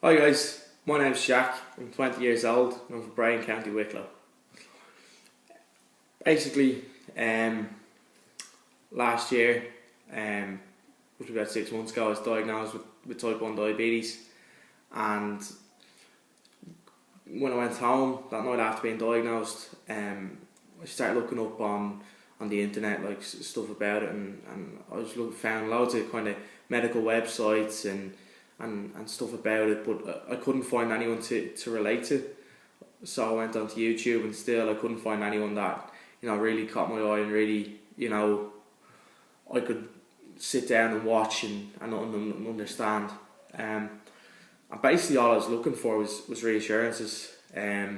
Hi guys, my name's Shaq, I'm 20 years old and I'm from Bryan, County Wicklow. Basically, last year, which was about 6 months ago, I was diagnosed with type 1 diabetes, and when I went home that night after being diagnosed, I started looking up on the internet, like stuff about it, and I was found loads of kind of medical websites and stuff about it, but I couldn't find anyone to relate to. So I went onto YouTube, and still I couldn't find anyone that really caught my eye and really I could sit down and watch and understand. And basically all I was looking for was reassurances. Now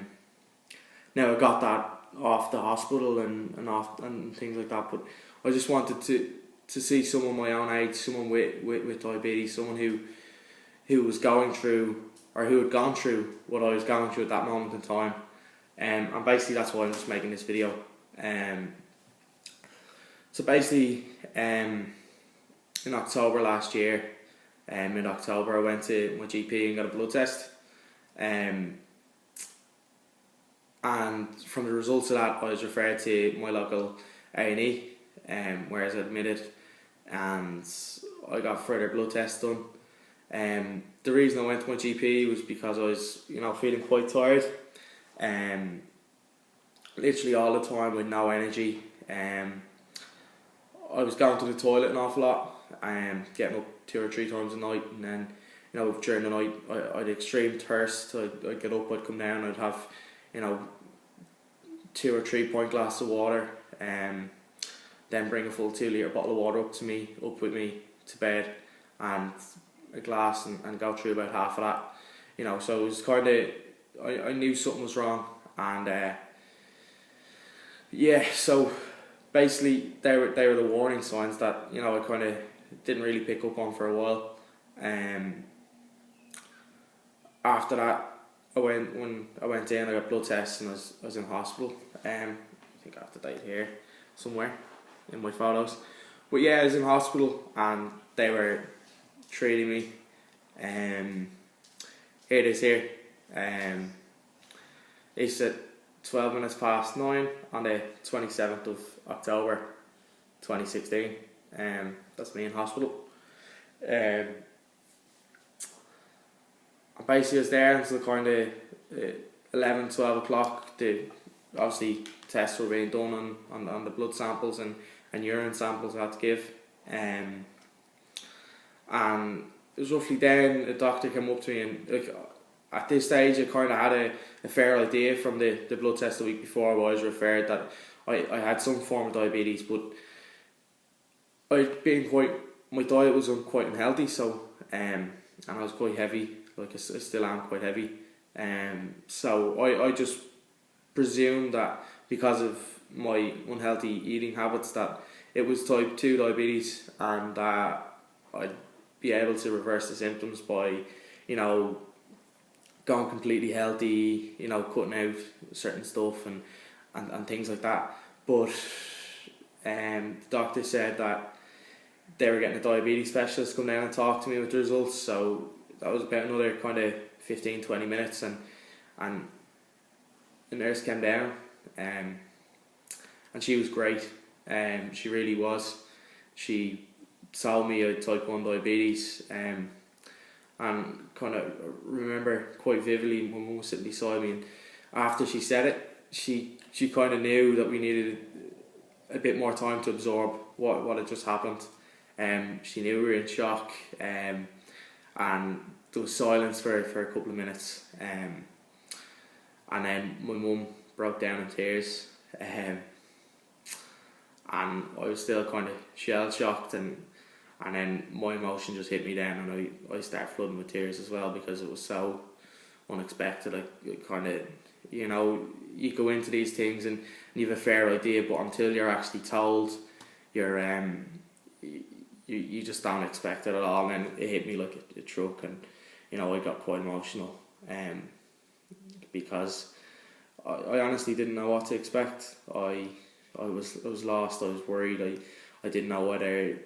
I got that off the hospital and things like that, but I just wanted to see someone my own age, someone with diabetes, someone who was going through, or who had gone through what I was going through at that moment in time. And basically that's why I'm just making this video. So basically, in October last year, mid-October, I went to my GP and got a blood test. And from the results of that, I was referred to my local A&E, where I was admitted, and I got further blood tests done. The reason I went to my GP was because I was, feeling quite tired, literally all the time with no energy. I was going to the toilet an awful lot, getting up 2 or 3 times a night, and then during the night I'd extreme thirst. I'd get up, I'd come down, I'd have 2 or 3 pint glass of water, then bring a full 2 litre bottle of water up with me to bed, and a glass, and go through about half of that. So it was kind of, I knew something was wrong, and so basically they were the warning signs that I kind of didn't really pick up on for a while. After that, when I went in, I got blood tests, and I was in hospital. I think I have the date here somewhere in my photos, but yeah, I was in hospital and they were treating me. Here it is here. It's at 12 minutes past 9 on the 27th of October 2016. That's me in hospital. I basically was there until kind of 11, 12 o'clock. Obviously tests were being done on the blood samples and urine samples I had to give. And it was roughly then a doctor came up to me, and at this stage I kind of had a fair idea from the blood test the week before I was referred that I had some form of diabetes, but my diet was quite unhealthy, so and I was quite heavy, like I still am quite heavy, so I just presumed that because of my unhealthy eating habits that it was type 2 diabetes, and that I'd be able to reverse the symptoms by going completely healthy, cutting out certain stuff and things like that. But the doctor said that they were getting a diabetes specialist come down and talk to me with the results, so that was about another kind of 15-20 minutes, and the nurse came down, and she was great. She really was. She told me I had type 1 diabetes, and kind of remember quite vividly when Mum was sitting beside me, and after she said it, she kind of knew that we needed a bit more time to absorb what had just happened. She knew we were in shock, and there was silence for a couple of minutes, and then my mum broke down in tears, and I was still kind of shell shocked, and then my emotion just hit me then, and I started flooding with tears as well, because it was so unexpected. Like, kind of, you go into these things and you have a fair idea, but until you're actually told, you just don't expect it at all. And it hit me like a truck, and I got quite emotional, because I honestly didn't know what to expect. I was lost. I was worried. I didn't know whether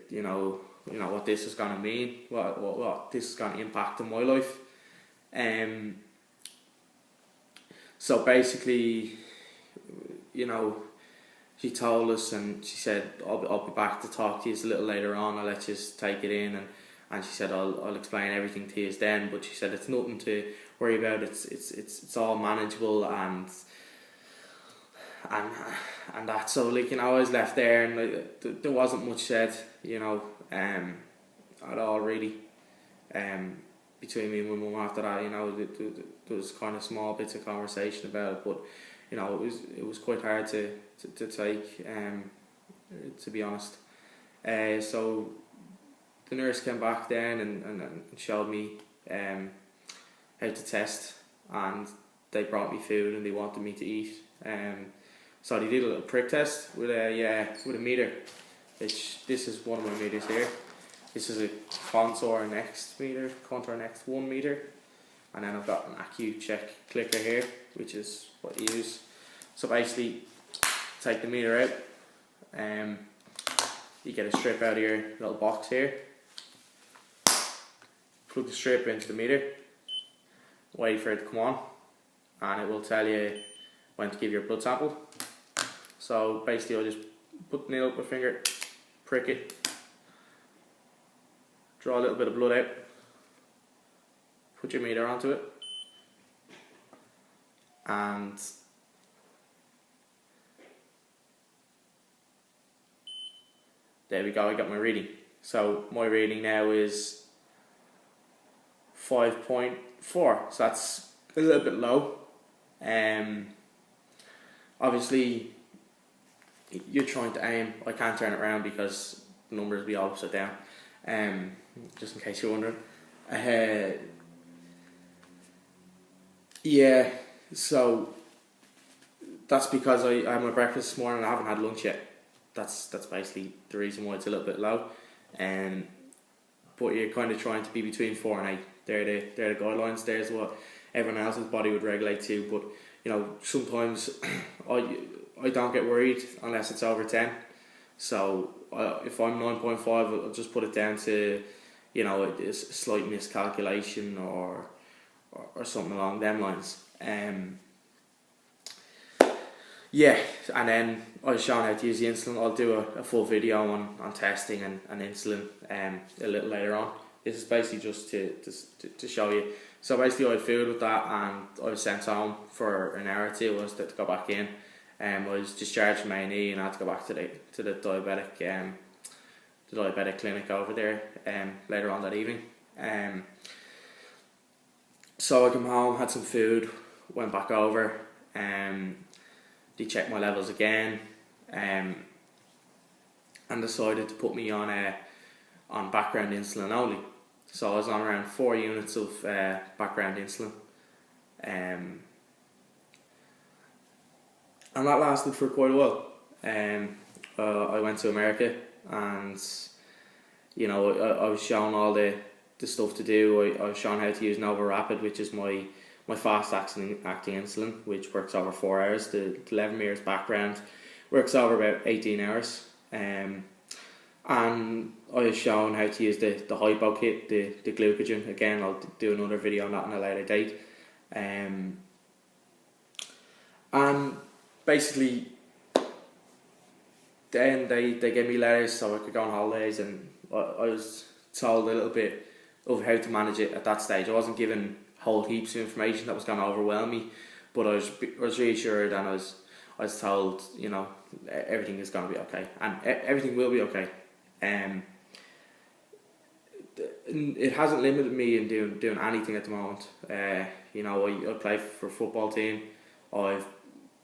what this is going to mean, what this is going to impact in my life. Um, so basically, you know, she told us, and she said, I'll be back to talk to you a little later on. I'll let you take it in, and she said, I'll explain everything to you then. But she said it's nothing to worry about. It's all manageable, and and that. So like, you know, I was left there, and like, there wasn't much said, you know, at all really. Between me and my mum after that, you know, there was kind of small bits of conversation about it, but you know, it was quite hard to take, to be honest. So the nurse came back then and showed me how to test, and they brought me food and they wanted me to eat. So they did a little prick test with a meter. Which this is one of my meters here. This is a contour next 1 meter, and then I've got an AccuCheck clicker here, which is what you use. So basically, take the meter out, you get a strip out of your little box here, plug the strip into the meter, wait for it to come on, and it will tell you when to give your blood sample. So basically, I'll just put the needle up my finger, prick it, draw a little bit of blood out, put your meter onto it, and there we go, I got my reading. So my reading now is 5.4, so that's a little bit low. Obviously you're trying to aim, I can't turn it around because the numbers will be all upside down, just in case you're wondering. Yeah, so that's because I had my breakfast this morning and I haven't had lunch yet. That's basically the reason why it's a little bit low. But you're kind of trying to be between 4 and 8. They're the guidelines. There's what everyone else's body would regulate to. But you know, sometimes I don't get worried unless it's over 10. So if I'm 9.5, I'll just put it down to, you know, a slight miscalculation or something along them lines. Yeah, and then I was shown how to use the insulin. I'll do a full video on testing and insulin a little later on. This is basically just to show you. So basically I had food with that, and I was sent home for an hour or two. I was to go back in. I was discharged from A&E and I had to go back to the diabetic clinic over there later on that evening. So I came home, had some food, went back over, they checked my levels again, and decided to put me on background insulin only. So I was on around 4 units of background insulin, and that lasted for quite a while. I went to America, and you know, I was shown all the stuff to do. I was shown how to use Nova Rapid, which is my fast acting insulin, which works over 4 hours. The 11 meters background works over about 18 hours. And I was shown how to use the hypo kit, the glucogen. Again, I'll do another video on that on a later date. And basically, then they gave me letters so I could go on holidays, and I was told a little bit of how to manage it at that stage. I wasn't given whole heaps of information that was going to overwhelm me, but I was reassured, and I was told, you know, everything is going to be okay, and everything will be okay. It hasn't limited me in doing anything at the moment. You know, I play for a football team. I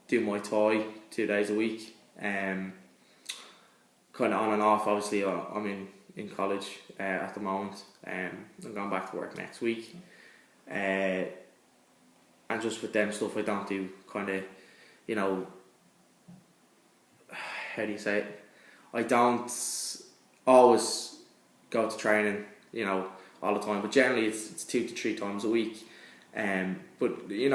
do Muay Thai 2 days a week. Kind of on and off. Obviously, I'm in college at the moment. I'm going back to work next week. And just with them stuff, I don't do kind of, you know, how do you say it? I don't always go to training, you know, all the time, but generally it's 2 to 3 times a week. But you know,